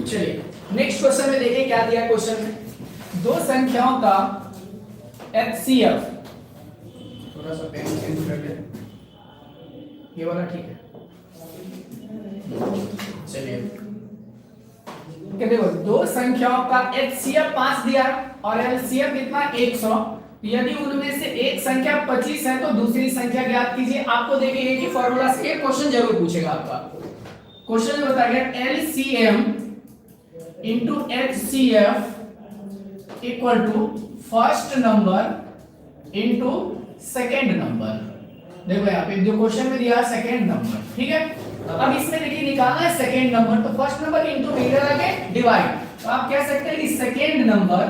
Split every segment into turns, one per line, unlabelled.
चलिए next question में देखिए क्या दिया क्वेश्चन में, दो संख्याओं का HCF, थोड़ा सा पेन चेंज कर दे, ये वाला ठीक है। चलिए देखो दो संख्याओं का HCF 5 दिया और LCM कितना 100, यदि उनमें से एक संख्या 25 है तो दूसरी संख्या ज्ञात कीजिए। आपको देखिए एक ही फॉर्मूला से क्वेश्चन जरूर पूछेगा आपका। क्वेश्चन में बताया LCM into HCF equal to first number into second number. देखो यहाँ पे जो क्वेश्चन में दिया सेकेंड नंबर, ठीक है। अब इसमें देखिए निकालना है सेकेंड नंबर, तो फर्स्ट नंबर इंटू इधर आके डिवाइड, तो आप कह सकते हैं कि सेकेंड नंबर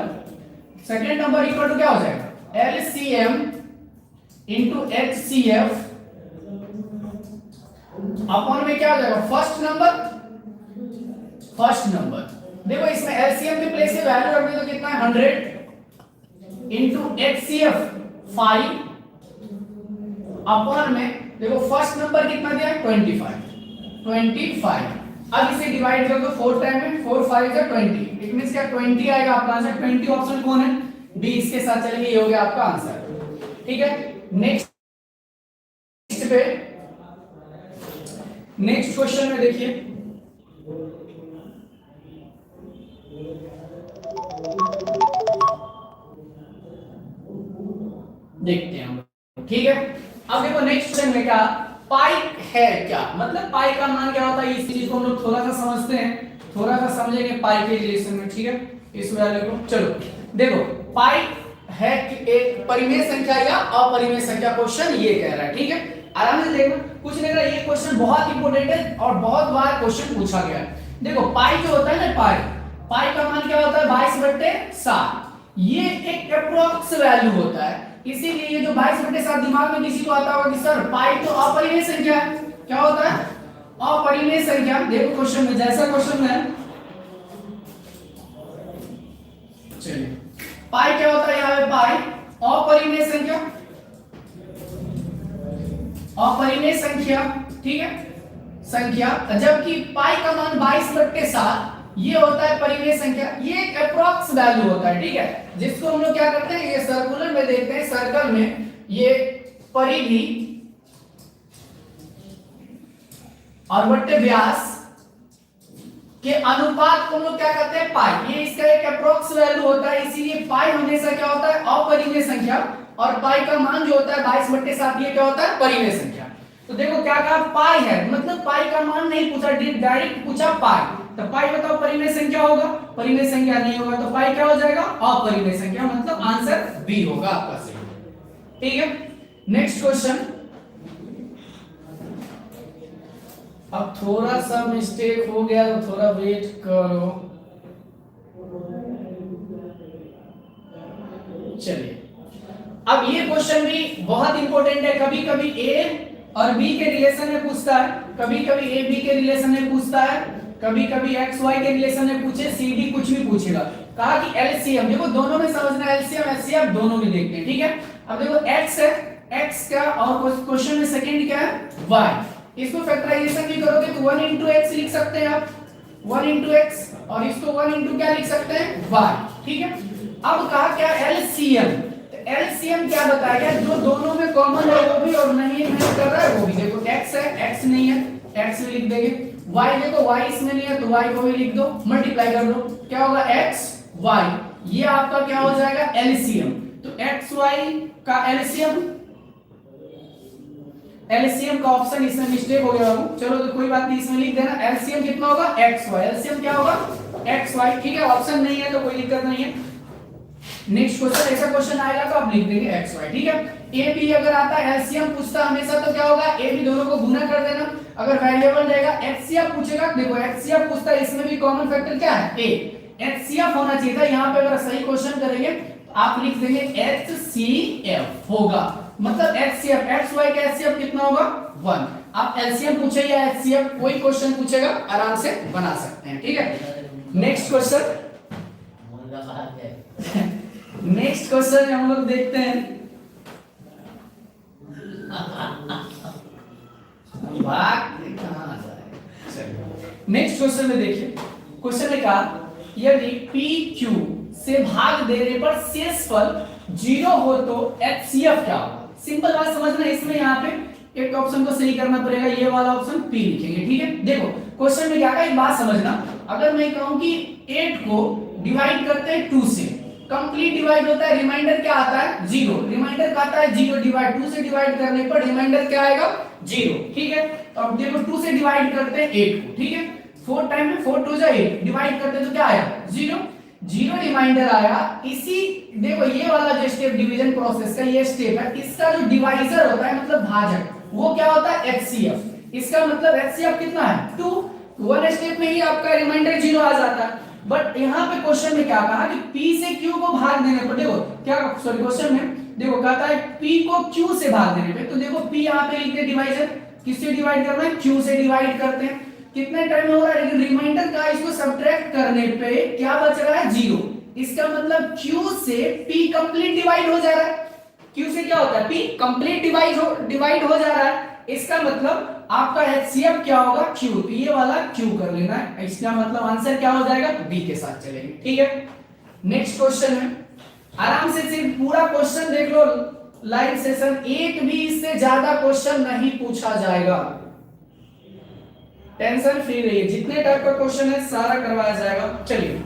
इक्वल टू क्या हो जाएगा LCM इंटू HCF अपॉन में क्या हो जाएगा फर्स्ट नंबर। देखो इसमें LCM के प्लेस पे वैल्यू रख दे तो कितना है 100 इंटू HCF 5 अपॉन में देखो फर्स्ट नंबर कितना दिया है 25। अब इसे डिवाइड कर दो 4 टाइम में, 4 5 जा 20, इट मींस क्या 20 आएगा आपका आंसर। 20 ऑप्शन कौन है बी, इसके साथ चलेंगे, ये हो गया आपका आंसर, ठीक है। नेक्स्ट क्वेश्चन में देखिए देखते हैं, ठीक है। अब देखो नेक्स्ट क्वेश्चन में क्या पाई है, क्या मतलब पाई का मान क्या होता है, इस चीज को हम लोग थोड़ा सा समझते हैं, थोड़ा सा समझेंगे पाई के रिलेशन में, ठीक है। इस वैल्यू को चलो देखो पाई है कि एक परिमेय संख्या या अपरिमेय संख्या, क्वेश्चन ये कह रहा है, ठीक है। आराम से देखना, कुछ नहीं, ये क्वेश्चन बहुत इंपॉर्टेंट है और बहुत बार क्वेश्चन पूछा गया है। देखो पाई जो होता है ना, पाई का मान क्या होता है 22/7, ये एक अप्रोक्स वैल्यू होता है, इसीलिए ये जो 22/7 दिमाग में किसी को आता होगा कि सर पाई तो अपरिमेय संख्या है, क्या होता है अपरिमेय संख्या। देखो क्वेश्चन में जैसा क्वेश्चन में है, चलिए पाई क्या होता है यहाँ पे, पाई अपरिमेय संख्या, ठीक है, संख्या, जबकि पाई का मान 22/7 ये होता है परिमेय संख्या, ये एक अप्रोक्स वैल्यू होता है, ठीक है, जिसको हम लोग क्या करते हैं ये सर्कुलर में देखते हैं, सर्कल में ये परिधि और बट्टे व्यास के अनुपात को हम लोग क्या करते हैं पाई, ये इसका एक अप्रोक्स वैल्यू होता है, इसीलिए पाई हमेशा क्या होता है अपरिमेय संख्या, और पाई का मान जो होता है 22/7 ये क्या होता है परिमेय संख्या। तो देखो क्या कहा पाई है, मतलब पाई का मान नहीं पूछा, डायरेक्ट पूछा पाई, तो पाई बताओ परिमेय संख्या होगा, परिमेय संख्या नहीं होगा, तो पाई क्या हो जाएगा अपरिमेय संख्या, मतलब आंसर बी होगा आपका सही, ठीक है। नेक्स्ट क्वेश्चन, अब थोड़ा सा मिस्टेक हो गया तो थोड़ा वेट करो, चलिए। अब ये क्वेश्चन भी बहुत इंपॉर्टेंट है, कभी कभी ए और बी के रिलेशन में पूछता है, कभी कभी ए बी के रिलेशन में पूछता है, कभी कभी एक्स वाई के रिलेशन में पूछे, सी डी कुछ भी पूछेगा। कहा कि एलसीएम, देखो दोनों में समझना, एलसीएम एचसीएफ दोनों में देखते हैं, ठीक है। अब देखो एक्स है, एक्स का और क्वेश्चन में सेकंड क्या है वाई, इसको फैक्टराइजेशन भी करोगे तो 1 into x लिख सकते हैं आप, 1 into x, और इसको 1 into क्या लिख सकते हैं y, ठीक है। अब कहा क्या एलसीएम, एलसीएम क्या बताया, जो दोनों में कॉमन है वो भी और नहीं है कर रहा है वो भी। देखो x है, x नहीं है, x भी लिख देंगे, y देखो y इसमें नहीं है तो y को भी लिख दो, मल्टीप्लाई कर दो, क्या होगा x y, ये आपका क्या हो जाएगा एलसीएम। तो x y का एलसीएम, एलसीएम का ऑप्शन इसमें मिस्टेक हो गया बाबू, चलो तो कोई बात नहीं, इसमें लिख देना एलसीएम कितना होगा एक्स वाई, एलसीएम क्या होगा एक्स वाई, ठीक है। ऑप्शन नहीं है तो कोई दिक्कत नहीं है। नेक्स्ट क्वेश्चन, ऐसा क्वेश्चन आएगा तो आप लिख देंगे एक्स वाई, ठीक है। ए बी अगर आता है एलसीएम पूछता हमेशा तो क्या होगा ए बी दोनों को गुना कर देना, अगर वेरिएबल रहेगा एचसीएफ पूछेगा, देखो एचसीएफ पूछता है, इसमें भी कॉमन फैक्टर क्या है ए, एचसीएफ होना चाहिए था, यहाँ पे अगर सही क्वेश्चन करेंगे आप लिख देंगे एचसीएफ होगा, मतलब एचसीएफ एक्स वाई का एचसीएफ कितना होगा 1। आप एलसीएम पूछे या एचसीएफ कोई क्वेश्चन पूछेगा आराम से बना सकते हैं, ठीक है। नेक्स्ट क्वेश्चन, नेक्स्ट क्वेश्चन हम लोग देखते हैं, नेक्स्ट क्वेश्चन में देखिए क्वेश्चन में कहा यदि पी क्यू से भाग देने पर शेषफल 0 हो तो एचसीएफ क्या होगा। सिंपल बात समझना, इसमें यहाँ पे एक ऑप्शन को सही करना पड़ेगा, ये वाला ऑप्शन पी लिखेंगे, ठीक है। देखो क्वेश्चन में क्या है, एक बात समझना, अगर मैं कहूं कि 8 को डिवाइड करते हैं 2 से, कंप्लीट डिवाइड होता है, रिमाइंडर क्या आता है 0, रिमाइंडर का आता है 0 डिवाइड 2 से डिवाइड करने पर रिमाइंडर क्या आएगा 0, ठीक है। तो अब देखो 2 से डिवाइड करते हैं 8 को, ठीक है, 4 टाइम में 4 2 जा 8 डिवाइड करते तो क्या आया 0, 0 रिमाइंडर आया। इसी देखो ये वाला जो स्टेप डिवीजन प्रोसेस का ये स्टेप है, इसका जो डिवाइजर होता है मतलब भाजक, वो क्या होता है एचसीएफ। इसका मतलब एचसीएफ कितना है 2, वन स्टेप में ही आपका रिमाइंडर 0 आ जाता है। बट यहाँ पे क्वेश्चन में क्या कहा कि P से Q को भाग देने पर, देखो क्या सॉरी क्वेश्चन में देखो कहता है P को Q से भाग देने पे, तो देखो P यहाँ पे लिखते डिवाइजर, किससे डिवाइड करना है Q से डिवाइड करते हैं, कितने टाइम में हो रहा है, लेकिन रिमाइंडर का इसको सब्ट्रैक्ट करने पे क्या बच रहा है 0। इसका मतलब Q से P कंप्लीट डिवाइड हो जा रहा है, Q से क्या होता है P कंप्लीट डिवाइड हो जा रहा है। इसका मतलब आपका एचसीएफ क्या होगा Q, तो ये वाला Q कर लेना है, इसका मतलब आंसर क्या हो जाएगा B के साथ चलेंगे, ठीक है। नेक्स्ट क्वेश्चन है, आराम से सिर्फ पूरा क्वेश्चन देख लो लाइव सेशन, एक भी इससे ज्यादा क्वेश्चन नहीं पूछा जाएगा, टेंशन फ्री रहिए, जितने टाइप का क्वेश्चन है सारा करवाया जाएगा। चलिए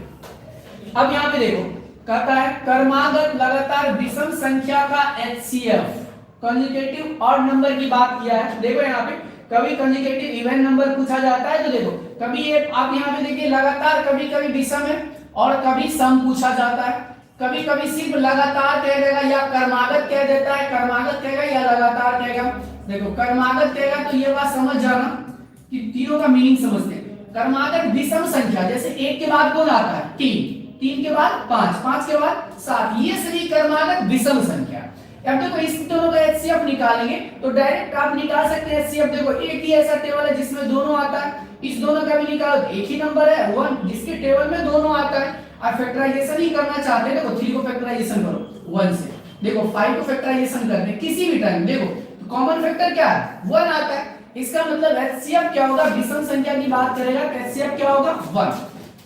अब यहाँ पे देखो कहता है क्रमागत लगातार विषम संख्या का एचसीएफ, कंजुगेटिव ऑड नंबर की बात किया है। देखो यहाँ पे कभी कंजुगेटिव इवन नंबर पूछा जाता है, तो देखो कभी ये आप यहाँ पे देखिए लगातार, कभी कभी विषम है और कभी सम पूछा जाता है, कभी कभी सिर्फ लगातार कह देगा या क्रमागत कह देता है, क्रमागत कहेगा या लगातार कहेगा। देखो क्रमागत कहेगा तो ये बात समझ जाना कि तीनों का मीनिंग समझते हैं। क्रमागत विषम संख्या, जैसे 1 के बाद कौन आता है 3, 3 के बाद 5, 5 के बाद 7, ये सभी क्रमागत विषम संख्या। अब देखो इस दोनों का एचसीएफ निकालेंगे तो डायरेक्ट आप निकाल सकते हैं एचसीएफ। देखो एक ही ऐसा टेबल है जिसमें दोनों आता है, इस दोनों का भी निकालो, एक ही नंबर है 1 जिसके टेबल में दोनों आता है। आप फैक्टराइजेशन ही करना चाहते हैं, देखो 3 को फैक्टराइजेशन करो 1 से, देखो 5 को फैक्टराइजेशन करने किसी भी टाइम, देखो कॉमन फैक्टर क्या है 1 आता है। इसका मतलब एचसीएफ क्या होगा, विषम संख्या की बात करेगा तो एचसीएफ क्या होगा 1।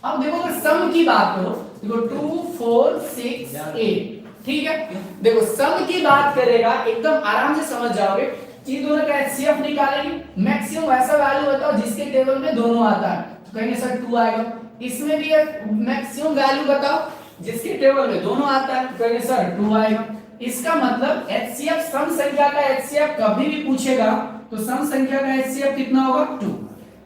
अब देखो अगर सम की बात करो, देखो 2 4 6 8, ठीक है। देखो सम की बात करेगा एकदम आराम से समझ जाओगे, इन दोनों का एचसीएफ निकालेंगे, मैक्सिमम ऐसा वैल्यू बताओ जिसके टेबल में दोनों आता है, तो कहेंगे सर 2 आएगा। इसमें भी मैक्सिमम वैल्यू बताओ जिसके टेबल में दोनों आता है, तो कहेंगे सर 2 आएगा। इसका मतलब एचसीएफ सम संख्या का एचसीएफ कभी भी पूछेगा तो सम संख्या का एचसीएफ कितना होगा 2।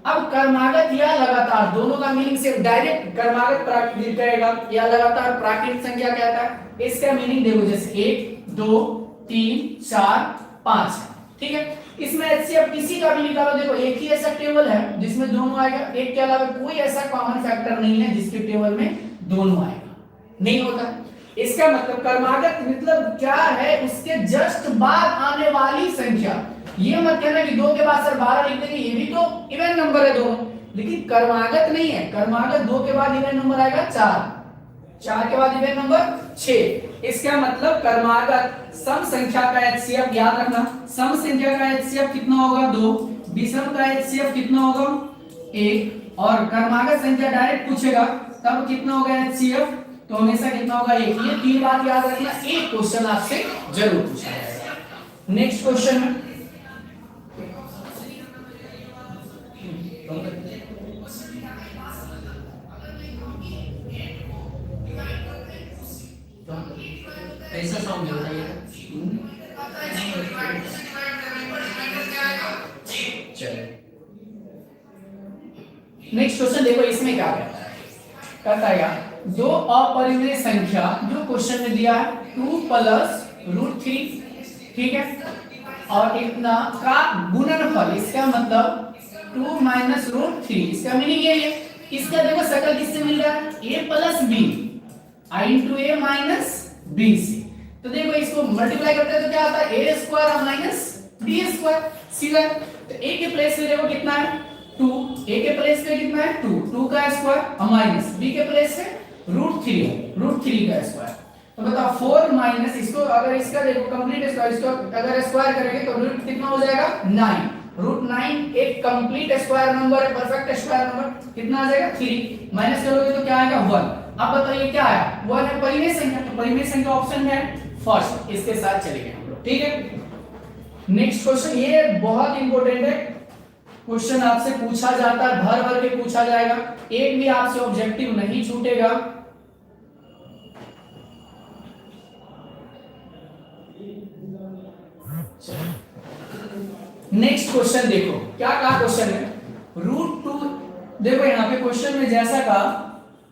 अब क्रमागत या लगातार दोनों का मीनिंग से डायरेक्ट क्रमागत प्राकृतिक कहेगा या लगातार प्राकृतिक संख्या कहता है। इसका मीनिंग देखो जैसे 1 2 3 4 5, ठीक है। इसमें एचसीएफ किसी का भी निकालो, देखो एक ही ऐसा टेबल है जिसमें दोनों आएगा, एक के अलावा कोई ऐसा कॉमन फैक्टर नहीं है जिसके टेबल में दोनों आएगा, नहीं होता। इसका मतलब क्रमागत मतलब क्या है, उसके जस्ट बाद आने वाली संख्या। ये मत कहना कि 2 के बाद सर 12 लिख देंगे, ये भी तो इवन नंबर है दोनों, लेकिन क्रमागत नहीं है। क्रमागत 2 के बाद इवन नंबर आएगा 4, 4 के बाद इवन नंबर 6। इसका मतलब क्रमागत सम संख्या का एचसीएफ याद रखना, सम संख्या का एचसीएफ कितना होगा 2, विषम का एचसीएफ कितना होगा 1, और क्रमागत संख्या डायरेक्ट पूछेगा तब कितना होगा एचसीएफ, तो हमेशा कितना होगा 1। ये 3 बात याद रखना, एक क्वेश्चन आपसे जरूर पूछा जाएगा। नेक्स्ट क्वेश्चन है
ऐसा साउंड होता है।
नेक्स्ट क्वेश्चन देखो, इसमें क्या कहता है दो अपरिमेय संख्या जो क्वेश्चन में दिया है 2 + √3, ठीक है, और इतना का गुणनफल, इसका मतलब 2 - √3, इसका मीनिंग यही है। इसका देखो शकल किससे मिल रहा है a + b, i * a - b से। तो देखो इसको मल्टीप्लाई करते हैं तो क्या आता है a² - b², सीधा। तो a के प्लेस पे देखो कितना है 2, a के प्लेस पे कितना है 2, 2 का स्क्वायर माइनस b के प्लेस पे √3 है, √3 का स्क्वायर। तो बताओ 4 माइनस इसको अगर इसका देखो कंप्लीट स्क्वायर, इसको अगर स्क्वायर करेंगे तो रूट कितना हो जाएगा 9, √9 एक कंप्लीट स्क्वायर नंबर है, परफेक्ट स्क्वायर नंबर, कितना आ जाएगा 3, माइनस करोगे तो क्या आएगा 1। अब बताइए क्या आया, 1 है परिमेय संख्या, तो परिमेय संख्या ऑप्शन में है फर्स्ट, इसके साथ चलेंगे हम लोग, ठीक है। नेक्स्ट क्वेश्चन, ये बहुत इंपॉर्टेंट है, क्वेश्चन आपसे पूछा जाता है, भर भर के पूछा जाएगा, एक भी आपसे ऑब्जेक्टिव नहीं छूटेगा। नेक्स्ट क्वेश्चन देखो क्या कहा, क्वेश्चन है √2, देखो यहाँ पे क्वेश्चन में जैसा कहा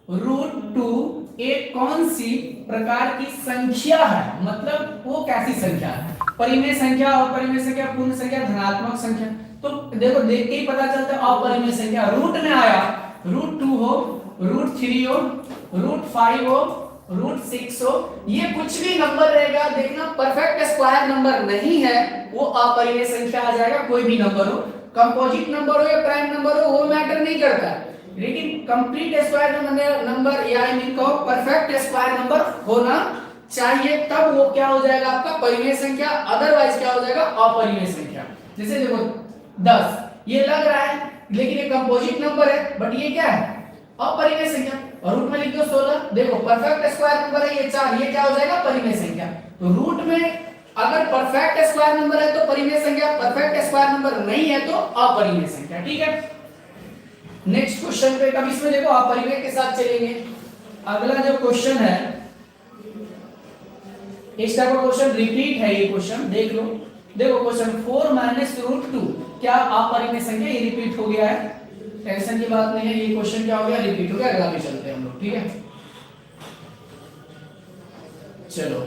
√2 एक कौन सी प्रकार की संख्या है, मतलब वो कैसी संख्या है, परिमेय संख्या, अपरिमेय संख्या, पूर्ण संख्या, धनात्मक संख्या। तो देखो देख के ही पता चलता है अपरिमेय संख्या, रूट में आया √2 हो, √3 हो, √5 हो, √6 हो, ये कुछ भी नंबर रहेगा, देखना परफेक्ट स्क्वायर नंबर नहीं है, वो अपरिमेय संख्या आ जाएगा, कोई भी नंबर हो, कंपोजिट नंबर हो या प्राइम नंबर हो वो मैटर नहीं करता, लेकिन कंप्लीट स्क्वायर नंबर या आई मीन कहो परफेक्ट स्क्वायर नंबर होना चाहिए, तब वो क्या हो जाएगा आपका परिमेय संख्या, अदरवाइज क्या हो जाएगा अपरिमेय संख्या। जैसे देखो 10 ये लग रहा है लेकिन ये कंपोजिट नंबर है, बट ये क्या है अपरिमेय संख्या, और रूट में लिख दो 16, देखो परफेक्ट स्क्वायर नंबर है ये 4, ये क्या हो जाएगा परिमेय संख्या। तो रूट में अगर परफेक्ट स्क्वायर नंबर है तो परिमेय संख्या, परफेक्ट स्क्वायर नंबर नहीं है तो अपरिमेय संख्या, ठीक है। नेक्स्ट क्वेश्चन पे, कब इसमें देखो अपरिमेय के साथ चलेंगे। अगला जो क्वेश्चन है, इस टाइप का क्वेश्चन रिपीट है, ये क्वेश्चन देख लो, देखो क्वेश्चन 4 - √2 क्या अपरिमेय संख्या, ये रिपीट हो गया है, टेंशन की बात नहीं है, ये क्वेश्चन क्या हो गया रिपीट हो गया, अगला पे चलते हैं हम लोग, ठीक है। चलो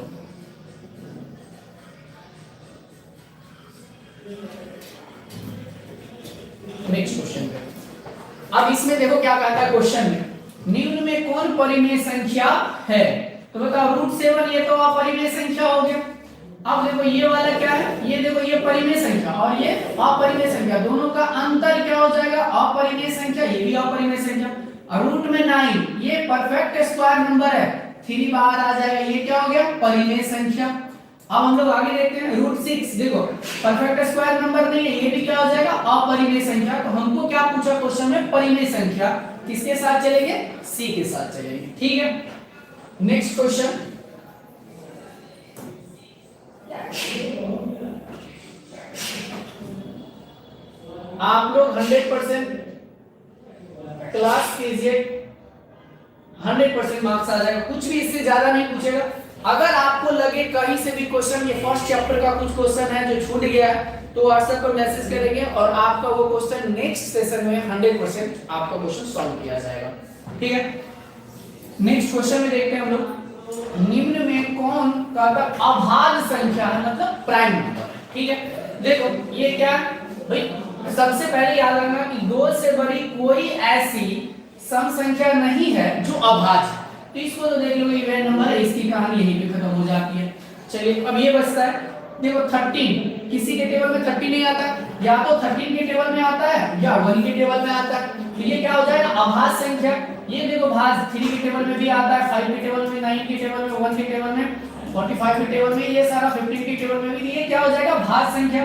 नेक्स्ट क्वेश्चन पे, अब इसमें देखो क्या कहता है क्वेश्चन में, निम्न में कौन परिमेय संख्या है, तो बताओ √7 ये तो अपरिमेय संख्या हो गया। अब देखो ये वाला क्या है, ये देखो ये परिमेय संख्या और ये अपरिमेय संख्या, दोनों का अंतर क्या हो जाएगा अपरिमेय संख्या, ये भी अपरिमेय संख्या। और रूट में 9 ये परफेक्ट स्क्वायर नंबर है, 3 बाहर आ जाएगा, ये क्या हो गया परिमेय संख्या। अब हम लोग आगे देखते हैं √6, देखो परफेक्ट स्क्वायर नंबर नहीं है, ये भी क्या हो जाएगा अपरिमेय संख्या। तो हमको क्या पूछा क्वेश्चन में, परिमेय संख्या, किसके साथ चलेंगे सी के साथ चलेंगे, ठीक है। नेक्स्ट क्वेश्चन, आप लोग 100% क्लास कीजिए, 100% मार्क्स आ जाएगा, कुछ भी इससे ज्यादा नहीं पूछेगा। अगर आपको लगे कहीं से भी क्वेश्चन, ये फर्स्ट चैप्टर का कुछ क्वेश्चन है जो छूट गया तो व्हाट्सएप पर मैसेज करेंगे और आपका वो क्वेश्चन नेक्स्ट सेशन में 100% आपका क्वेश्चन सॉल्व किया जाएगा, ठीक है। नेक्स्ट क्वेश्चन में देखते हैं हम लोग, निम्न में कौन का अभाज्य संख्या है, मतलब प्राइम नंबर, ठीक है। देखो ये क्या भाई, सबसे पहले याद रखना कि 2 से बड़ी कोई ऐसी सम संख्या नहीं है जो अभाज्य है, तो इसको तो देख लो इवेंट नंबर है, इसकी कहानी यहीं पे खत्म हो जाती है। चलिए अब ये बचता है, देखो 13 किसी के टेबल में 30 नहीं आता, या तो 13 के टेबल में आता है या 1 के टेबल में आता है, तो ये क्या हो जाएगा अभाज्य संख्या। ये देखो भाज्य 3 के टेबल में भी आता है, 5 के टेबल में, 9 के टेबल में, 1 के टेबल में, 45 के टेबल में, ये सारा 15 के टेबल में भी, ये क्या हो जाएगा भाज्य संख्या।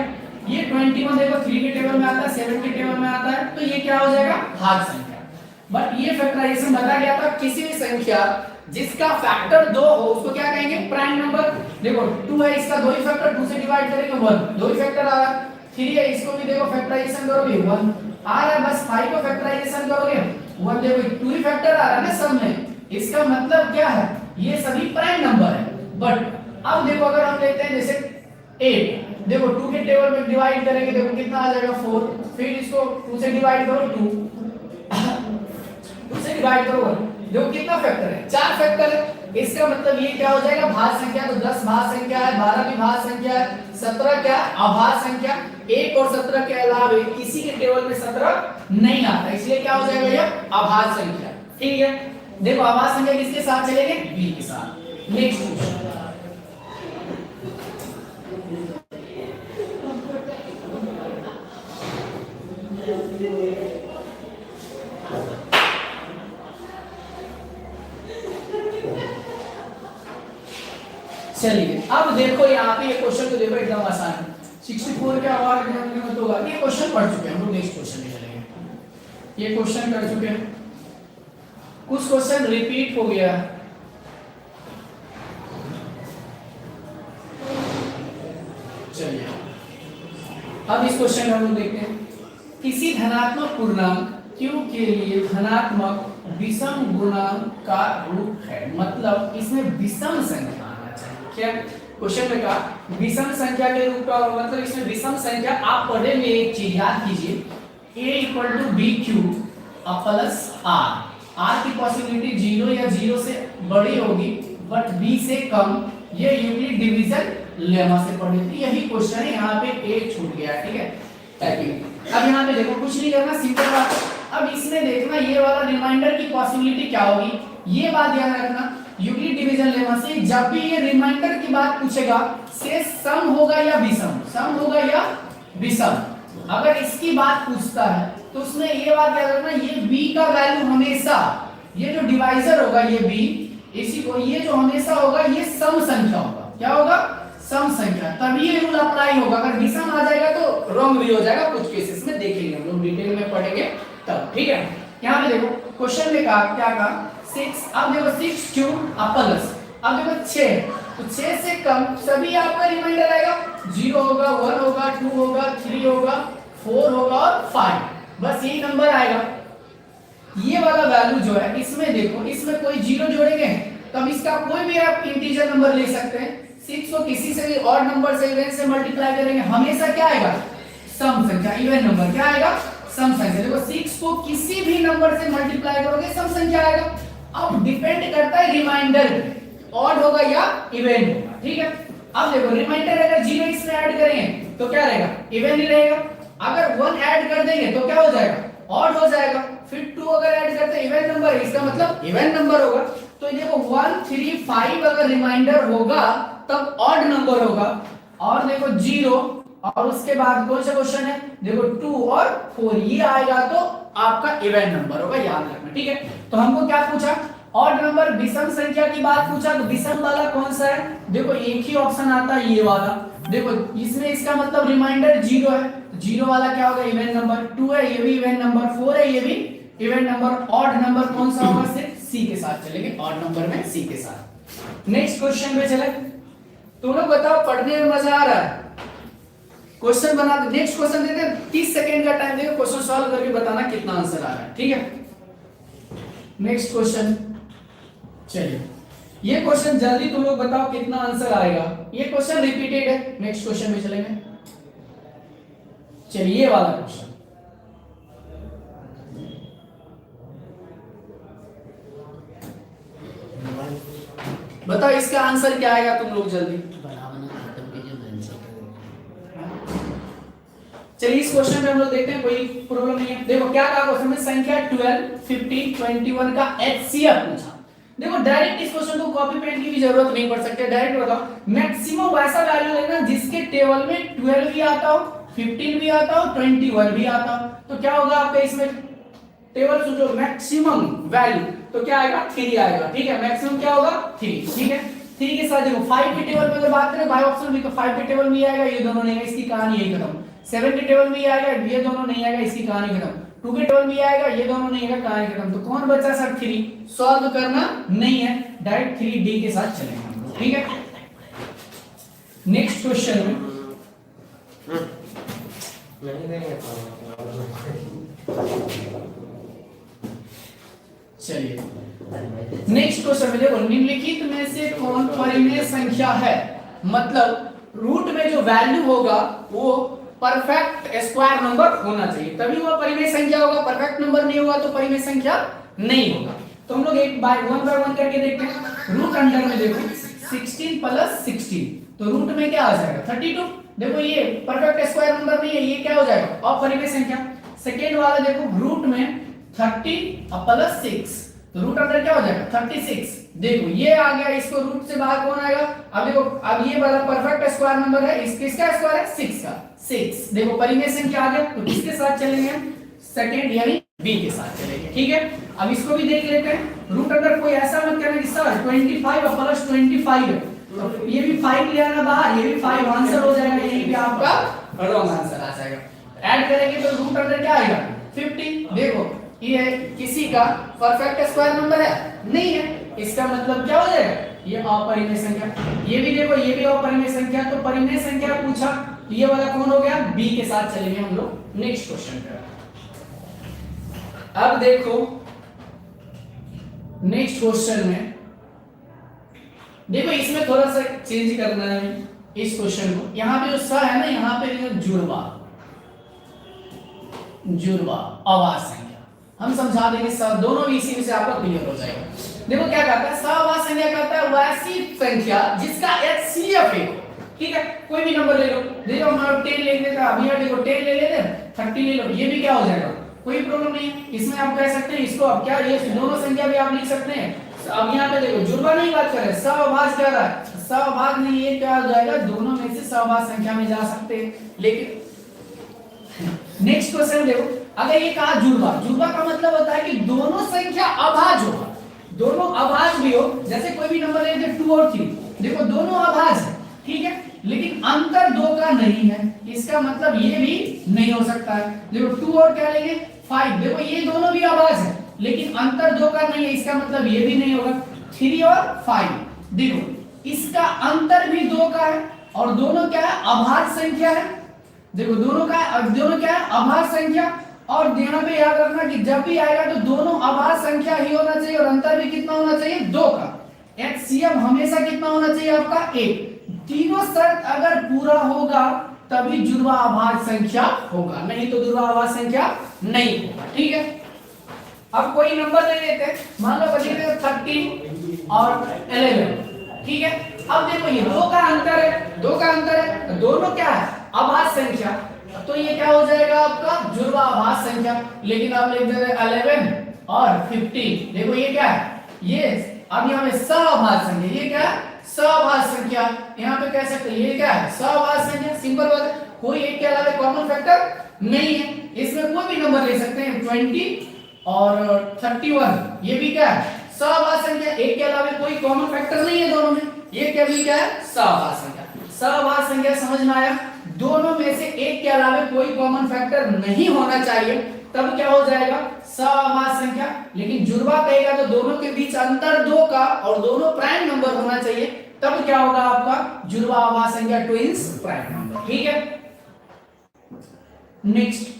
ये 21 देखो 3 के टेबल में आता है, 7 के टेबल में आता है, तो ये क्या हो जाएगा भाज्य संख्या। बट ये फैक्टराइजेशन बता गया था, किसी भी संख्या जिसका फैक्टर 2 हो उसको क्या कहेंगे प्राइम नंबर। देखो 2 है, इसका 2 ही फैक्टर 2 से डिवाइड करेंगे 1, 2 ही फैक्टर आ रहा है। 3 है, इसको भी देखो फैक्टराइजेशन करोगे 1 आ रहा है, बस 5 को फैक्टराइजेशन करोगे 1, देखो 2 ही फैक्टर आ रहा है ना सब में, इसका मतलब क्या है ये सभी प्राइम नंबर है। बट अब देखो अगर हम लेते हैं जैसे 8, देखो 2 के टेबल में डिवाइड करेंगे, देखो कितना आ जाएगा 4, फिर इसको 2 से डिवाइड करो 2 2 से डिवाइड करो 1, देखो कितना फैक्टर है 4 फैक्टर है। इसका मतलब ये क्या हो जाएगा भाज्य संख्या, तो 10 भाज्य संख्या है, 12 भी भाज्य संख्या है, 17 क्या अभाज्य संख्या। 1 और 17 के अलावा किसी के टेबल में 17 नहीं आता, इसलिए क्या हो जाएगा ये अभाज्य संख्या, ठीक है। देखो अभाज्य संख्या किसके साथ चलेंगे बी के साथ। नेक्स्ट क्वेश्चन, चलिए अब देखो यहाँ पे ये क्वेश्चन तो देखो एकदम आसान है। 64 क्या और गिनत होगा। ये क्वेश्चन पढ़ चुके हैं हम लोग, नेक्स्ट क्वेश्चन में चलेंगे। ये क्वेश्चन कर चुके हैं, कुछ क्वेश्चन रिपीट हो गया। चलिए अब इस क्वेश्चन में हम लोग देखते हैं, किसी धनात्मक पूर्णांक q के लिए धनात्मक विषम गुणांक का रूप है। मतलब इसमें विषम संख्या आना चाहिए। क्या क्वेश्चन में कहा विषम संख्या के रूप का, मतलब इसमें विषम संख्या। आप पढ़े में एक चीज याद कीजिए, a = bq प्लस r की पॉसिबिलिटी 0 या 0 से बड़ी होगी बट b से कम। ये यूक्लिड डिवीजन लेमा से पढ़े थे, यही क्वेश्चन है। यहाँ पे एक छूट गया, ठीक है। अब यहाँ पे देखो, कुछ नहीं करना, सिंपल बात। अब इसमें देखना ये वाला रिमाइंडर की पॉसिबिलिटी क्या होगी, ये बात याद रखना। यूक्लिड डिवीजन लेमा से जब भी ये रिमाइंडर की बात पूछेगा, से सम होगा या विषम, सम होगा या विषम। अगर इसकी बात पूछता है तो उसमें ये बात याद रखना, ये b का वैल्यू हमेशा, ये जो डिवाइजर होगा ये b, इसी को ये जो हमेशा होगा ये सम संख्या होगा। क्या होगा? सम संख्या। तभी ये रूल अप्लाई होगा। अगर विषम आ जाएगा तो रॉन्ग भी हो जाएगा, कुछ केसेस में देखेंगे हम लोग, डिटेल में पढ़ेंगे तब, ठीक है। यहाँ पे देखो क्वेश्चन में कहा, क्या कहा 6। अब देखो 6 प्लस, अब देखो 6, तो 6 से कम सभी आपका रिमाइंडर आएगा, 0 होगा, 1 होगा, 2 होगा, 3 होगा, 4 होगा और 5, बस यही नंबर आएगा। ये वाला वैल्यू जो है इसमें देखो, इसमें कोई 0 जोड़ेंगे तब इसका कोई भी आप इंटीजर नंबर ले सकते हैं। 6 को किसी से भी और नंबर से, इवन से मल्टीप्लाई करेंगे, हमेशा क्या आएगा? सम संख्या, इवन नंबर क्या आएगा? सम संख्या। देखो 6 को किसी भी नंबर से मल्टीप्लाई करोगे सम संख्या आएगा। अब डिपेंड करता है रिमाइंडर ऑड होगा या इवन होगा, ठीक है। अब देखो रिमाइंडर अगर 0 इसमें ऐड करेंगे तो क्या रहेगा? इवन ही रहेगा। अगर 1 ऐड कर देंगे तो क्या हो जाएगा? ऑड हो जाएगा। फिर 2 अगर ऐड करते हैं इवन नंबर है, इसका मतलब इवन नंबर होगा। तो देखो 1 3 5 अगर रिमाइंडर होगा तब ऑड नंबर होगा। और देखो 0 और उसके बाद कौन सा क्वेश्चन है? देखो 2 और 4, ये आएगा तो आपका इवन नंबर होगा, याद रखना, ठीक है। तो हमको क्या पूछा? ऑड नंबर विषम संख्या की बात पूछा। तो विषम वाला कौन सा है? देखो एक ही ऑप्शन आता है, ये वाला। देखो इसमें इसका मतलब रिमाइंडर 0 है, 0 वाला क्या होगा? Even number. 2 है, ये भी इवन नंबर। 4 है, ये भी इवन नंबर। ऑड नंबर कौन सा होगा? सिर्फ सी के साथ चलेंगे, ऑड नंबर में सी के साथ। नेक्स्ट क्वेश्चन पे चले। तुम लोग बताओ, पढ़ने में मजा आ रहा है? क्वेश्चन बना दो। नेक्स्ट क्वेश्चन देते हैं, 30 सेकंड का टाइम देगा, क्वेश्चन सॉल्व करके बताना कितना आंसर आ रहा है, ठीक है। नेक्स्ट क्वेश्चन, चलिए ये क्वेश्चन जल्दी तुम लोग बताओ कितना आंसर आएगा। ये क्वेश्चन रिपीटेड है, नेक्स्ट क्वेश्चन में चलेंगे। चलिए ये वाला क्वेश्चन, बताओ इसका आंसर क्या आएगा, तुम लोग जल्दी। चलिए इस क्वेश्चन में हम लोग देखते हैं, कोई प्रॉब्लम नहीं है। देखो क्या कहा क्वेश्चन में, संख्या 12 15 21 का HCF पूछा। देखो डायरेक्ट इस क्वेश्चन को कॉपी पेस्ट की भी जरूरत नहीं पड़ सकती है, डायरेक्ट बताओ। मैक्सिमम वैसा वैल्यू लेना जिसके टेबल में 12 भी आता हो, 15 भी आता हो, 21 भी आता हो। तो क्या होगा आपका इसमें टेबल सोचो, मैक्सिमम वैल्यू तो क्या आएगा? 3 आएगा, ठीक है। मैक्सिमम क्या होगा? 3, ठीक है। 3 के साथ देखो 5 के टेबल में अगर बात करें बाय ऑप्शन भी, तो 5 के टेबल में आएगा, ये दोनों नहीं है, इसकी कहानी यही खत्म। 7 के टेबल में आएगा, ये दोनों नहीं आएगा, इसकी कहानी खत्म। 2 के टेबल में आएगा, ये दोनों नहीं आएगा, कहानी खत्म। तो कौन बचा सर? 3। सॉल्व करना नहीं है, डायरेक्ट 3D के साथ चलेंगे हम लोग, ठीक है। नेक्स्ट क्वेश्चन में चलिए नेक्स्ट क्वेश्चन में देखो, निम्नलिखित में से कौन परिमेय संख्या है? मतलब रूट में जो वैल्यू होगा वो परफेक्ट स्क्वायर नंबर होना चाहिए, तभी वो परिमेय संख्या होगा। परफेक्ट नंबर नहीं होगा तो परिमेय संख्या नहीं होगा। तो हम लोग एक बाय वन करके देखते हैं। रूट अंडर में देखो 16 प्लस 16, तो रूट में क्या आ जाएगा? 32। देखो ये परफेक्ट स्क्वायर नंबर नहीं है, ये क्या हो जाएगा? अपरिमेय संख्या। सेकेंड वाला देखो, रूट में 30 प्लस 6, तो रूट अंडर क्या हो जाएगा? 36। देखो ये आ गया, इसको रूट से बाहर कौन आएगा? अब देखो, अब ये वाला परफेक्ट स्क्वायर नंबर है, किसका स्क्वायर है? 6 का। 6 देखो परिमेय संख्या आ गया, तो किसके साथ चलेंगे? सेकंड यानी बी के साथ चलेंगे, ठीक है। अब इसको भी देख लेते हैं। रूट अंडर कोई ऐसा मत करना कि सर 25 प्लस 25 है, तो ये भी 5 ले आना बाहर, ये भी 5 आंसर हो जाएगा, यही भी आपका रॉन्ग आंसर आ जाएगा। ऐड करेंगे तो रूट अंडर क्या आएगा 50। देखो ये किसी का परफेक्ट स्क्वायर नंबर है नहीं है, इसका मतलब क्या हो जाएगा ये अपरिमेय संख्या। ये भी देखो ये भी अपरिमेय संख्या, तो परिमेय संख्या पूछा, तो ये वाला कौन हो गया बी के साथ चलेंगे हम लोग नेक्स्ट क्वेश्चन पे। अब देखो नेक्स्ट क्वेश्चन में, देखो इसमें थोड़ा सा चेंज करना है इस क्वेश्चन को। यहाँ पे जो स है ना, यहाँ पे जुड़वा, जुड़वा आवाज संख्या हम समझा देंगे, सब दोनों भी इसी में से आपका क्लियर हो जाएगा। देखो क्या करता है, सहवास संख्या करता है वैसी संख्या जिसका HCF है, ठीक है, कोई भी नंबर ले लो, देखो हमारा 10 ले लेते हैं, अभी देखो 10 ले लेते हैं, 30 ले लो, ये भी क्या हो जाएगा कोई प्रॉब्लम नहीं है। इसमें आप कह सकते हैं इसको, अब क्या ये दोनों संख्या भी आप लिख सकते हैं। अब यहाँ पे देखो जुड़वा नहीं बात कर रहे, सहवास क्या रहा है, सहवास नहीं, ये क्या हो जाएगा दोनों में से सहवास संख्या में जा सकते हैं। लेकिन नेक्स्ट क्वेश्चन देखो, अगर ये कहा जुड़वा, जुड़वा का मतलब होता है कि दोनों संख्या अभाज्य हो, दोनों अभाज्य भी हो, जैसे कोई भी नंबर ले लेते 2 और 3, देखो दोनों अभाज्य है, ठीक है, लेकिन अंतर 2 का नहीं है, इसका मतलब ये भी नहीं हो सकता है। देखो 2 और क्या लेंगे 5, देखो ये दोनों भी अभाज्य है लेकिन अंतर 2 का नहीं है, इसका मतलब ये भी नहीं होगा। 3 और 5, देखो इसका अंतर भी 2 का है और दोनों क्या है अभाज्य संख्या है। देखो दोनों क्या है अभाज्य संख्या, और यहाँ पे याद रखना कि जब भी आएगा तो दोनों अभाज्य संख्या ही होना चाहिए और अंतर भी कितना होना चाहिए 2 का। HCF हमेशा कितना होना चाहिए आपका 1। तीनों शर्त अगर पूरा होगा तभी जुड़वा अभाज्य संख्या होगा, नहीं तो जुड़वा अभाज्य संख्या नहीं होगा, ठीक है। अब कोई नंबर ले लेते हैं, मान लो 13 और 11, ठीक है। अब देखो ये 2 का अंतर है, 2 का अंतर है, तो दोनों क्या है अभाज्य संख्या, तो ये क्या हो जाएगा आपका जुड़वा अभाज्य संख्या। लेकिन आप लिख देते 11 और 15, देखो ये क्या है ये, अब यहाँ पे सहअभाज्य संख्या, ये क्या है सहअभाज्य संख्या, यहाँ पे कह सकते हैं ये क्या है सहअभाज्य संख्या, सिंपल बात है, कोई एक के अलावा कॉमन फैक्टर नहीं है, इसमें कोई भी नंबर ले सकते हैं 20 और 31, ये भी क्या है सहअभाज्य संख्या, एक के अलावा कोई कॉमन फैक्टर नहीं है दोनों में, ये क्या भी क्या है सहअभाज्य संख्या। सहअभाज्य संख्या समझ में आया, दोनों में से एक के अलावा कोई कॉमन फैक्टर नहीं होना चाहिए, तब क्या हो जाएगा सहअभाज्य संख्या। लेकिन जुड़वा कहेगा तो दोनों के बीच अंतर 2 का और दोनों प्राइम नंबर होना चाहिए, तब क्या होगा आपका जुड़वा अभाज्य संख्या ट्विंस प्राइम नंबर, ठीक है। नेक्स्ट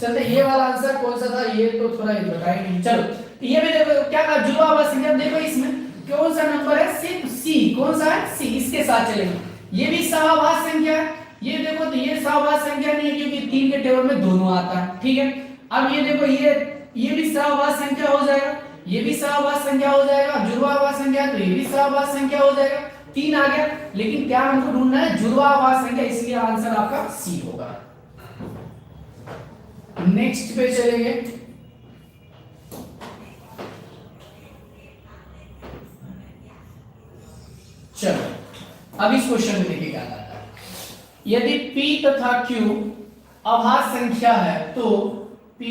चलते, ये वाला आंसर कौन सा था ये तो थोड़ा बताएंगे, चलो ये भी देखो क्या कहा जुड़वा अभाज्य संख्या, देखो इसमें कौन सा नंबर है सिर्फ C, कौन सा है C, इसके साथ चलेंगे, ये भी सहअभाज्य संख्या है, ये देखो तो ये सहअभाज्य संख्या नहीं है क्योंकि 3 के टेबल में दोनों आता है, ठीक है। अब ये देखो ये भी सहअभाज्य संख्या हो जाएगा, ये भी सहअभाज्य संख्या हो जाएगा, जुड़वा अभाज्य संख्या तो ये भी सहअभाज्य संख्या हो जाएगा, 3 आ गया। लेकिन क्या हमको ढूंढना है जुड़वा अभाज्य संख्या, इसलिए आंसर आपका C होगा। नेक्स्ट पे चलेंगे, चलो अब इस क्वेश्चन में देखिए क्या आता है, यदि P तथा Q अभाज्य संख्या है तो P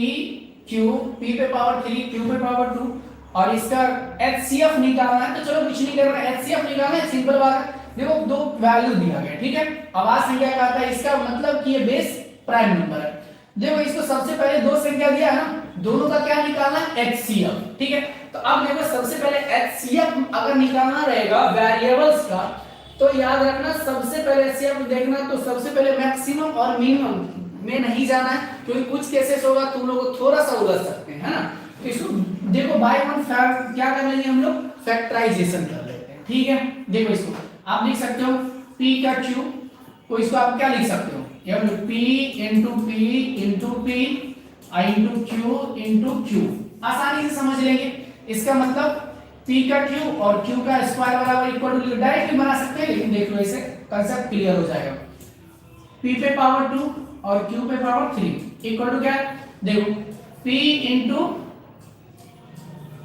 P पे पावर 3 Q पे पावर 2 और इसका HCF निकालना है, तो चलो कुछ नहीं करना है, HCF निकालना है, सिंपल बात है। देखो 2 वैल्यू दिया गया, ठीक है, अभाज्य संख्या का आता है, इसका मतलब कि ये बेस प्राइम नंबर है। देखो इसको सबसे पहले 2 संख्या दिया है ना, दोनों का क्या निकालना है HCF, ठीक है। तो अब देखो सबसे पहले HCF अगर निकालना रहेगा वेरिएबल्स का, तो याद रखना सबसे पहले HCF देखना, तो सबसे पहले मैक्सिमम और मिनिमम में नहीं जाना है, क्योंकि कुछ केसेस होगा तुम लोग को थोड़ा सा उलझ सकते हैं, है ना। तो इसको देखो बाय वन फैक्ट क्या कर लेंगे हम लोग, फैक्टराइजेशन कर लेते हैं, ठीक है। देखो इसको आप लिख सकते हो P का Q, तो इसको आप क्या लिख सकते हो P into P into P into Q into Q, आसानी से समझ लेंगे। इसका मतलब P का Q और Q का स्क्वायर बराबर इक्वल टू, डायरेक्टली बना सकते हैं, लेकिन देख लो इसे कांसेप्ट क्लियर हो जाएगा। P पे पावर 2 और Q पे पावर 3 इक्वल टू क्या, देखो P into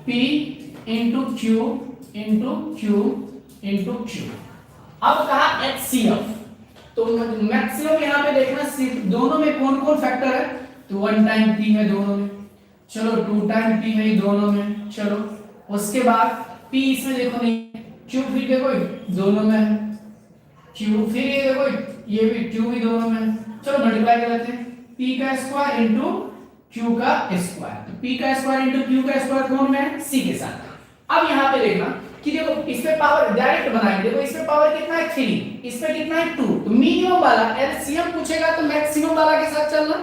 P into Q into Q into Q। अब कहा HCF, तो मैक्सिमम यहाँ पे देखना सिर्फ दोनों में कौन कौन फैक्टर है, तो 1 टाइम P है दोनों में, चलो 2 टाइम P है दोनों में, चलो उसके बाद P इसमें देखो नहीं, क्यू फिर देखो दोनों में है क्यू, फिर ये देखो ये भी क्यू भी दोनों में है। चलो मल्टीप्लाई कर लेते हैं, p का स्क्वायर इंटू q का स्क्वायर, तो p का स्क्वायर इंटू q का स्क्वायर कौन में है, c के साथ। अब यहाँ पे देखना कि देखो इस पे पावर डायरेक्ट बनाएंगे, देखो इस पे पावर कितना है 3, इस पे कितना है 2, तो मिनिमम वाला एलसीएम पूछेगा तो मैक्सिमम वाला के साथ चलना,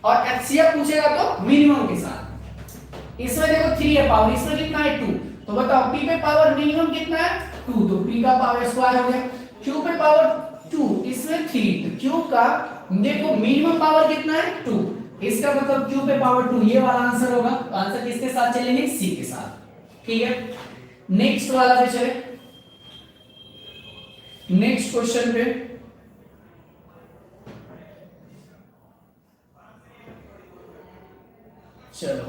और एचसीएफ पूछेगा तो मिनिमम के साथ। इसमें देखो 3 है पावर, इसमें कितना है 2, तो बताओ p पे पावर मिनिमम कितना है 2, तो p का पावर स्क्वायर हो गया, q पे पावर 2, इसमें 3, तो q का देखो मिनिमम पावर कितना है 2, इसका मतलब q पे पावर 2, ये वाला आंसर होगा। तो आंसर किसके साथ चलेंगे, c के साथ। ठीक है, नेक्स्ट वाला पे चले, नेक्स्ट क्वेश्चन पे चलो,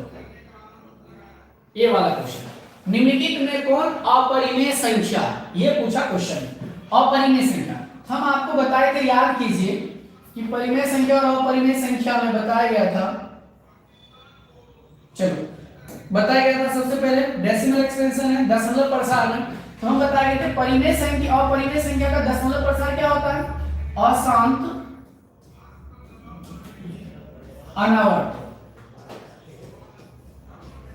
ये वाला क्वेश्चन, निम्नलिखित में कौन अपरिमेय संख्या, ये पूछा क्वेश्चन, अपरिमेय संख्या। हम आपको बताए थे, याद कीजिए कि परिमेय संख्या और अपरिमेय संख्या में बताया गया था, चलो बताया गया था सबसे पहले डेसिमल एक्सपेंशन है दशमलव प्रसार में, तो हम बताए थे परिमेय संख्या और अपरिमेय संख्या का दशमलव प्रसार क्या होता है, अशांत अनावर्त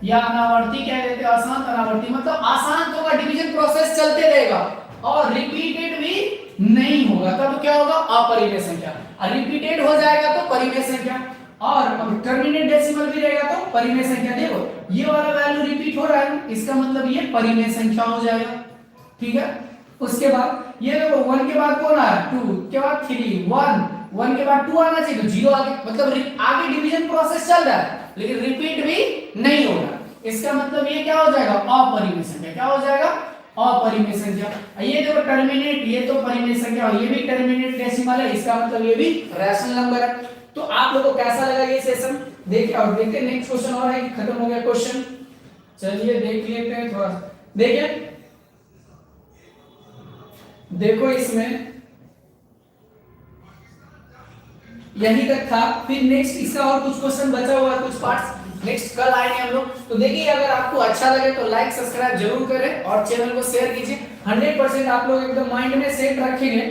या अनावर्ती कह देते हैं, अशांत अनावर्ती मतलब अशांत होगा, डिवीजन प्रोसेस चलते रहेगा और रिपीटेड भी नहीं होगा, तब क्या होगा, अपरिमेय संख्या। और रिपीटेड हो जाएगा तो परिमेय संख्या, और टर्मिनेट डेसिमल भी रहेगा तो परिमेय संख्या। देखो ये वाला वैल्यू रिपीट हो रहा है, इसका मतलब ये परिमेय संख्या हो जाएगा। ठीक है, उसके बाद ये देखो 1 के बाद कौन आया 2, के बाद 3, 1 के बाद 2 आना चाहिए, तो 0 आगे, मतलब आगे डिवीजन प्रोसेस चल रहा है लेकिन रिपीट भी नहीं होगा, इसका मतलब ये क्या हो जाएगा, अपरिमेय संख्या। क्या हो जाएगा, अपरिमेय संख्या। ये देखो टर्मिनेट, ये तो परिमेय संख्या और ये भी टर्मिनेट डेसिमल है, इसका मतलब ये भी रैशनल नंबर है। तो आप लोगों को कैसा लगा ये सेशन, देखिए और देखते नेक्स्ट क्वेश्चन और है कि खत्म हो गया क्वेश्चन। चलिए देख लेते हैं थोड़ा, देखिए देखो इसमें यही तक था, फिर नेक्स्ट इसका और कुछ क्वेश्चन बचा हुआ है, कुछ पार्ट्स नेक्स्ट कल आएंगे हम लोग। तो देखिए अगर आपको अच्छा लगे तो लाइक सब्सक्राइब जरूर करें और चैनल को शेयर कीजिए। 100% आप लोग एकदम माइंड में सेट रखेंगे,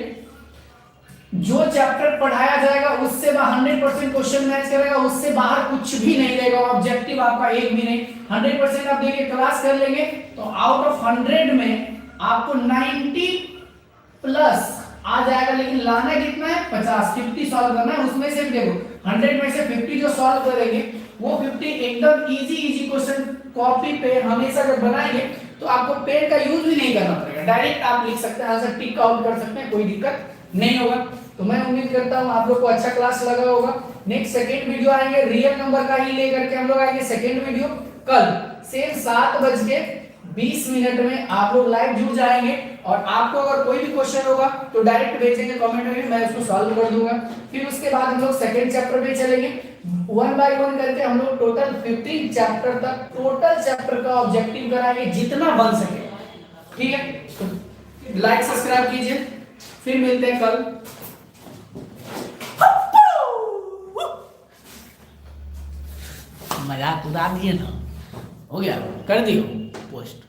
जो चैप्टर पढ़ाया जाएगा उससे 100% क्वेश्चन मैच करेगा, उससे बाहर कुछ भी नहीं रहेगा, ऑब्जेक्टिव आपका एक भी नहीं। 100% आप देखिए क्लास कर लेंगे तो आउट ऑफ 100 में आपको 90 प्लस आ जाएगा, लेकिन लाना कितना है 50, 50 सॉल्व करना है। उसमें से देखो 100 में से 50 जो सॉल्व करेंगे वो 50 एकदम इजी क्वेश्चन कॉपी पे हमेशा जब बनाएंगे तो आपको पेन का यूज भी नहीं करना पड़ेगा, डायरेक्ट आप लिख सकते हैं, आंसर टिक आउट कर सकते हैं, कोई दिक्कत नहीं होगा। तो मैं उम्मीद करता हूं आप लोग को अच्छा क्लास लगा होगा। नेक्स्ट सेकंड वीडियो आएंगे रियल नंबर का ही लेकर के, हम लोग आएंगे सेकंड वीडियो कल सेम 7:20 में आप लोग लाइव जुड़ जाएंगे। और आपको अगर कोई भी क्वेश्चन होगा तो डायरेक्ट भेजेंगे कमेंट में, मैं उसको सॉल्व कर दूंगा। फिर उसके बाद हम लोग सेकंड चैप्टर पे चलेंगे, 1 बाय 1 करके हम लोग टोटल 15 चैप्टर तक टोटल चैप्टर का ऑब्जेक्टिव कराएंगे जितना बन सके। ठीक है, तो लाइक सब्सक्राइब कीजिए, फिर मिलते हैं कल।
मजाक उड़ा दिए ना, हो गया, कर दियो पोस्ट।